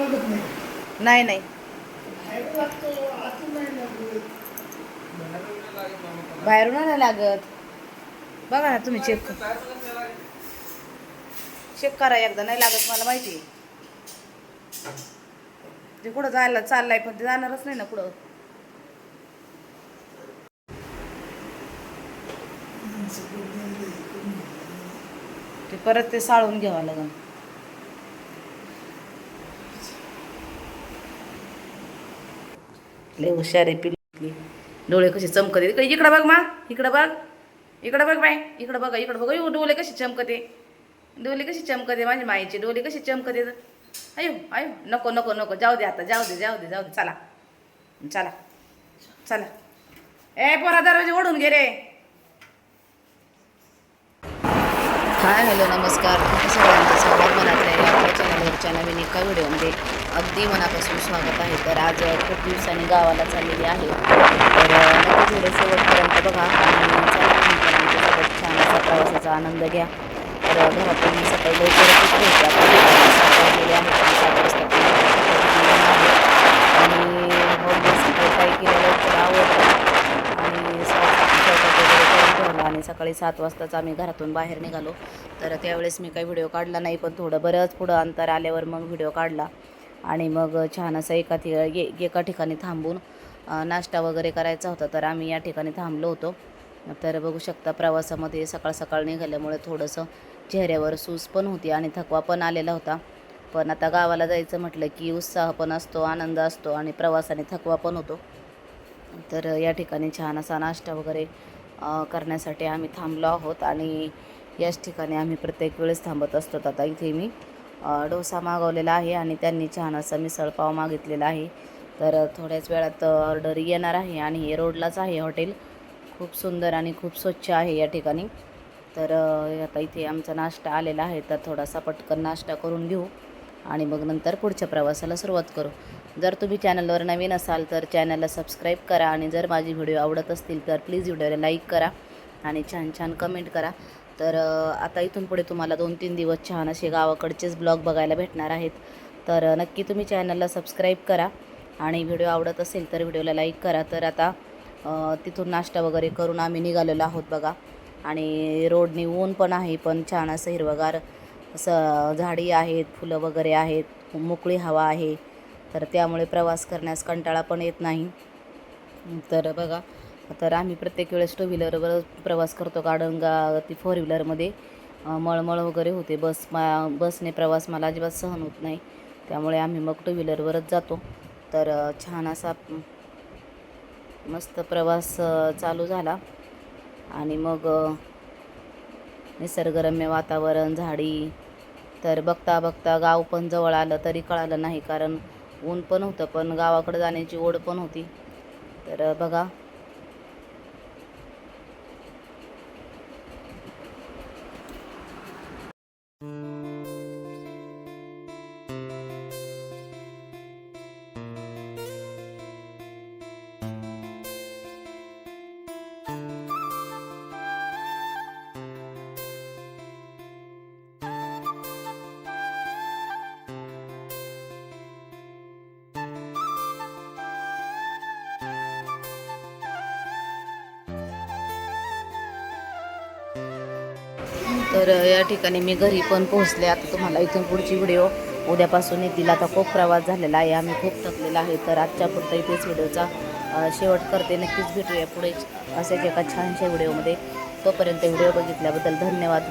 नाही नाही बाहेरून नाही लागत. बघा ना तुम्ही चेक करा एकदा. नाही लागत मला माहिती. ते कुठं जायला चाललाय पण ते जाणारच नाही ना पुढं. ते परत ते साळून घ्यावं लागेल. लय हुशार आहे पिल्ली. डोळे कसे चमकते. इकडं बघ मा. इकडं बघ. इकडं बघ बाय. इकडं बघा. इकडं बघा. डोळे कसे चमकते. डोळे कशी चमकते. माझी माईचे डोळे कसे चमकते. अयो अयो नको नको नको. जाऊ दे आता. जाऊ दे जाऊ दे जाऊ दे. चला चला चला. ए पोरा दरवाजे ओढून घे रे. हाय हॅलो नमस्कार. तुमच्या सगळ्यांचं स्वागत मनातल्या आपल्या चॅनलवरच्या नवीन एका व्हिडिओमध्ये अगदी मनापासून स्वागत आहे. तर आज खूप दिवसांनी गावाला चाललेली आहे. तर नक्की व्हिडिओ शेवटपर्यंत बघा आणि आमच्यासोबत छान असा प्रवासाचा आनंद घ्या. तर घरातून सकाळी लवकरच पोहोचल्या वाजलेले आहेत आणि सकाळी काय केलं लवकर आवडतं आणि आणि सकाळी 7 वाजताच आम्ही घरातून बाहेर निघालो. तर त्यावेळेस मी काही व्हिडिओ काढला नाही, पण थोडं बरंच पुढं अंतर आल्यावर मग व्हिडिओ काढला. आणि मग छान असं एका ठिकाणी थांबून नाश्ता वगैरे करायचा होता. तर आम्ही या ठिकाणी थांबलो होतो. तर बघू शकता प्रवासामध्ये सकाळ सकाळ निघाल्यामुळे थोडंसं चेहऱ्यावर सूज पण होती आणि थकवा पण आलेला होता. पण आता गावाला जायचं म्हटलं की उत्साह पण असतो, आनंद असतो आणि प्रवासाने थकवा पण होतो. तर या ठिकाणी छान असा नाश्ता वगैरे करण्यासाठी आम्ही थांबलो आहोत आणि याच ठिकाणी आम्ही प्रत्येक वेळेस थांबत असतो. आता इथे मी डोसा मागवलेला आहे आणि त्यांनी छान असा मिसळपाव मागितलेला आहे. तर थोड्याच वेळात ऑर्डर येणार आहे आणि हे रोडलाच आहे हॉटेल. खूप सुंदर आणि खूप स्वच्छ आहे या ठिकाणी. तर आता इथे आमचा नाश्ता आलेला आहे. तर थोडासा पटकन नाश्ता करून घेऊ आणि मग नंतर पुढच्या प्रवासाला सुरुवात करू. जर तुम्ही चॅनलवर नवीन असाल तर चॅनलला सबस्क्राईब करा आणि जर माझी व्हिडिओ आवडत असतील तर प्लीज व्हिडिओला लाईक करा आणि छान छान कमेंट करा. तर आता इथून पुढे तुम्हाला 2-3 दिवस छान असे गावाकडचेच ब्लॉग बघायला भेटणार आहेत. तर नक्की तुम्ही चॅनलला सबस्क्राईब करा आणि व्हिडिओ आवडत असेल तर व्हिडिओला लाईक करा. तर आता तिथून नाश्ता वगैरे करून आम्ही निघालेलो आहोत बघा. आणि रोडनी ऊन पण आहे, पण छान असं हिरवगार असं झाडी आहेत, फुलं वगैरे आहेत, मोकळी हवा आहे. तर त्यामुळे प्रवास करण्यास कंटाळा पण येत नाही. तर बघा, तर आम्ही प्रत्येक वेळेस 2 व्हीलरवर प्रवास करतो, कारण ती 4 व्हीलरमध्ये मळमळ वगैरे होते. बसने प्रवास मला अजिबात सहन होत नाही. त्यामुळे आम्ही मग 2 व्हीलरवरच जातो. तर छान असा मस्त प्रवास चालू झाला आणि मग निसर्गरम्य वातावरण, झाडी. तर बघता बघता गाव पण जवळ आलं तरी कळालं नाही, कारण ऊन पण होतं पण गावाकडे जाण्याची ओढ पण होती. तर बघा, तर या ठिकाणी मी घरी पण पोहोचले. आता तुम्हाला इथून पुढची व्हिडिओ उद्यापासून येतील. आता खूप प्रवास झालेला आहे, आम्ही खूप थकलेला आहे. तर आजच्या पुरता इथेच व्हिडिओचा शेवट करते. नक्कीच भेटूया पुढे असेच एका छानशा व्हिडिओमध्ये. तोपर्यंत व्हिडिओ बघितल्याबद्दल धन्यवाद.